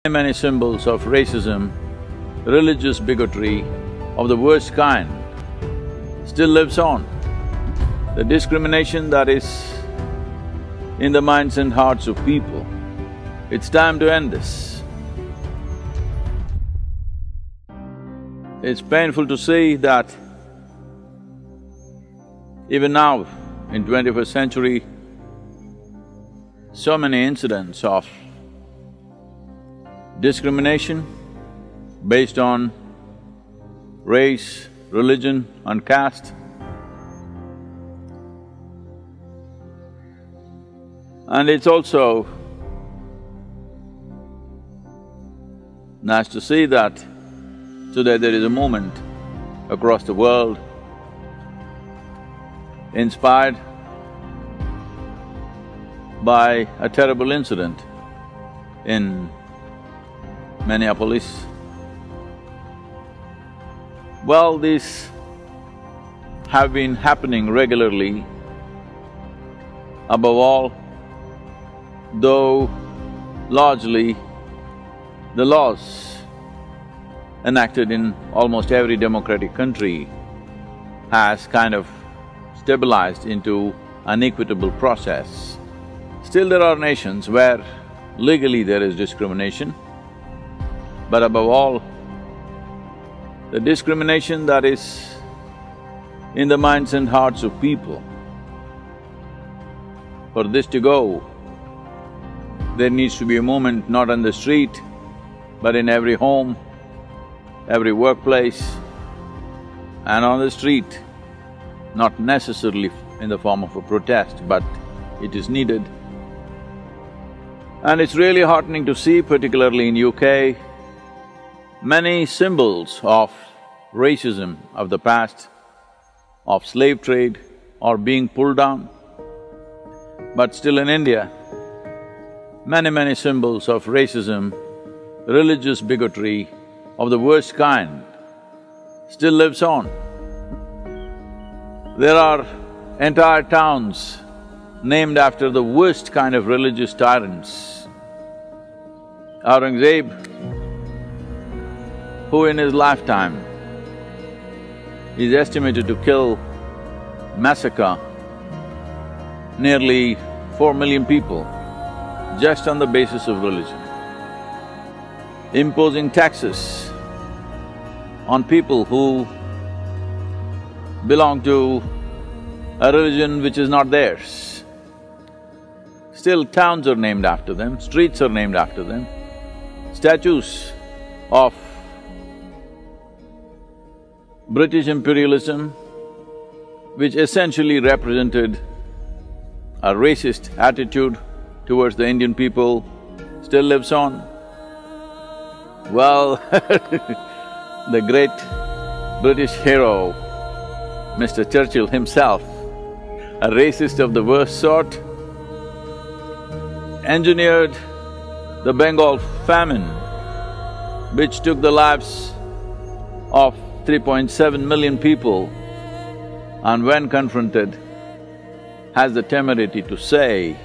Many symbols of racism, religious bigotry of the worst kind still lives on. The discrimination that is in the minds and hearts of people, it's time to end this. It's painful to see that even now, in 21st century, so many incidents of discrimination based on race, religion and caste. And it's also nice to see that today there is a movement across the world inspired by a terrible incident in Minneapolis. Well, these have been happening regularly. Above all, though largely the laws enacted in almost every democratic country has kind of stabilized into an equitable process. Still there are nations where legally there is discrimination, but above all, the discrimination that is in the minds and hearts of people. For this to go, there needs to be a movement not on the street, but in every home, every workplace, and on the street, not necessarily in the form of a protest, but it is needed. And it's really heartening to see, particularly in UK, many symbols of racism of the past, of slave trade, are being pulled down. But still in India, many symbols of racism, religious bigotry of the worst kind still lives on. There are entire towns named after the worst kind of religious tyrants. Aurangzeb, who in his lifetime is estimated to massacre nearly 4 million people just on the basis of religion, imposing taxes on people who belong to a religion which is not theirs. Still towns are named after them, streets are named after them, statues of British imperialism, which essentially represented a racist attitude towards the Indian people, still lives on. Well, the great British hero, Mr. Churchill himself, a racist of the worst sort, engineered the Bengal famine, which took the lives of 3.7 million people, and when confronted, has the temerity to say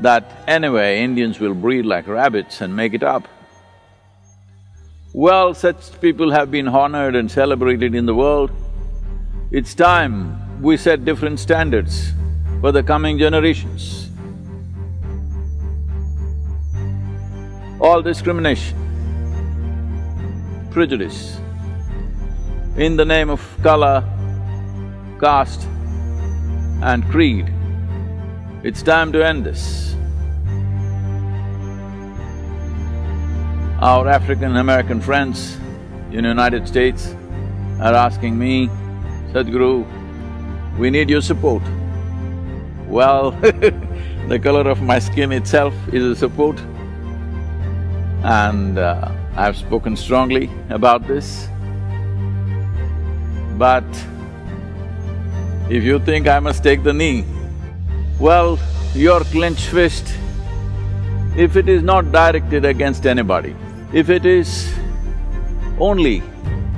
that anyway, Indians will breed like rabbits and make it up. Well, such people have been honored and celebrated in the world. It's time we set different standards for the coming generations. All discrimination, prejudice, in the name of color, caste and creed, it's time to end this. Our African-American friends in the United States are asking me, Sadhguru, we need your support. Well, the color of my skin itself is a support, and I've spoken strongly about this. But if you think I must take the knee, well, your clenched fist, if it is not directed against anybody, if it is only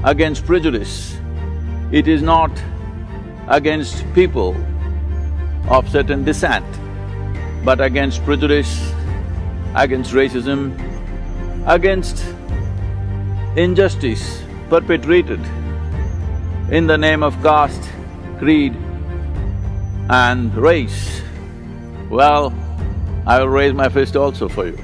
against prejudice, it is not against people of certain descent, but against prejudice, against racism, against injustice perpetrated in the name of caste, creed and race, well, I will raise my fist also for you.